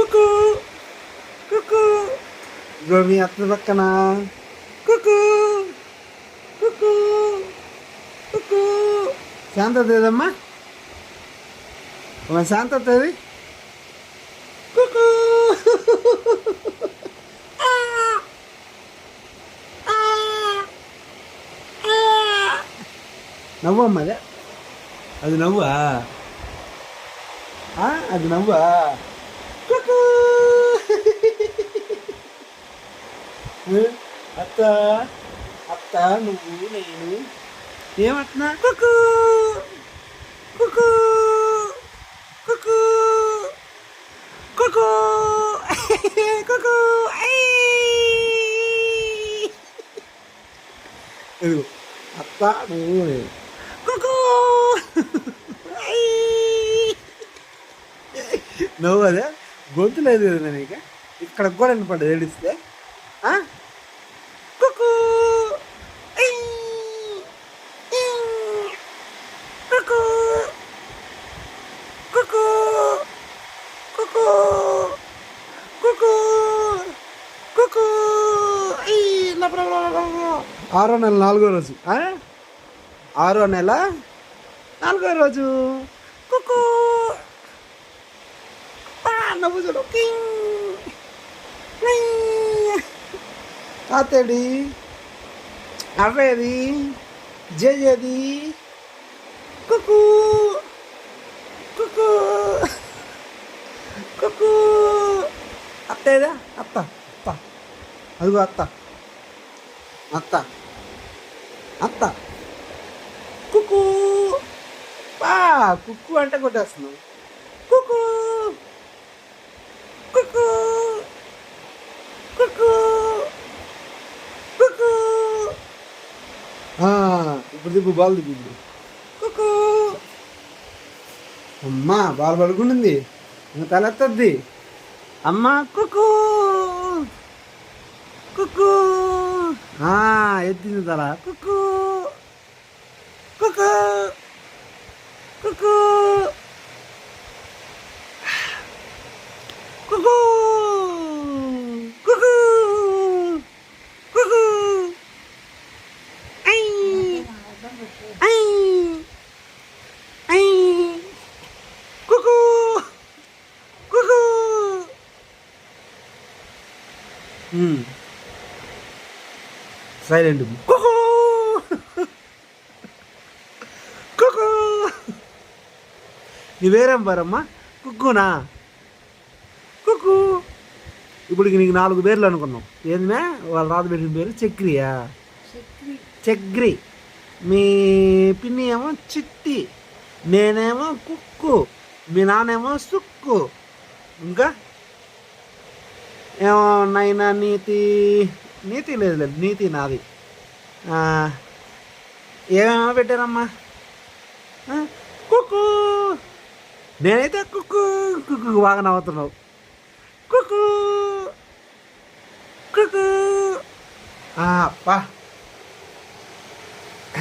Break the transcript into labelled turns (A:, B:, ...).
A: కుకు కుకు. ఇగో మీ అత్త పక్కన కుకు కుకు కుకు. శాంతత ఏదమ్మా? శాంతత ఏది? కుకు. నవ్వమ్మా అదే, అది నవ్వా? అది నవ్వా? అత్త అత్త నువ్వు నేను ఏమంటున్నా? కుకు కుకు కుకు కుకు కుకు. అత్త నువ్వు నేను కుకు. నవ్వు అదే, గొంతు లేదు కదా నీకు, ఇక్కడ కూడా వినపడ్డది ఏడిస్తే. కుకు కుకు కుకు కుకు కుకు కుకు. 6వ నెల 4వ రోజు, 6వ నెల 4వ రోజు. కుకు. నవ్వు చూడు. తాతేడి, అవ్వేది, జేజేది. కుకు కుకు కుకు. అత్తేదా? అత్త అత్త, అదిగో అత్త అత్త అత్త. కుకు. కుక్కు అంటే కొట్టేస్తున్నావు. కుకు కుకు కుకు కుకు. ఇప్పుడు దిప్పు, బాల్ దిప్పు. కుకు. అమ్మా బాల్ పడుకుంటుంది, ఇంకా తలెత్తద్ది. అమ్మా కుకు కుకు. ఎత్తింది తల. Kuku Kuku Kuku Kuku Kuku Kuku. I I I. Kuku Kuku. Silent. Kuku Kuku. నీ వేరేం బారమ్మా? కుక్కునా? కుకు. ఇప్పుడు నీకు 4 పేర్లు అనుకున్నాం. ఏందిమే వాళ్ళు రాత పెట్టిన పేరు? చక్రియా? చక్రి. మీ పిన్ని ఏమో చిట్టి, నేనేమో కుక్కు, మీ నాన్నేమో సుక్కు, ఇంకా ఏమో నైనా నీతి. నీతి లేదు, నీతి నాది. ఏమేమో పెట్టారమ్మా? కుక్కు. నేనైతే కుక్కు కుక్కు బాగా నవ్వుతున్నావు. కుక్కు కుక్కు. అప్పా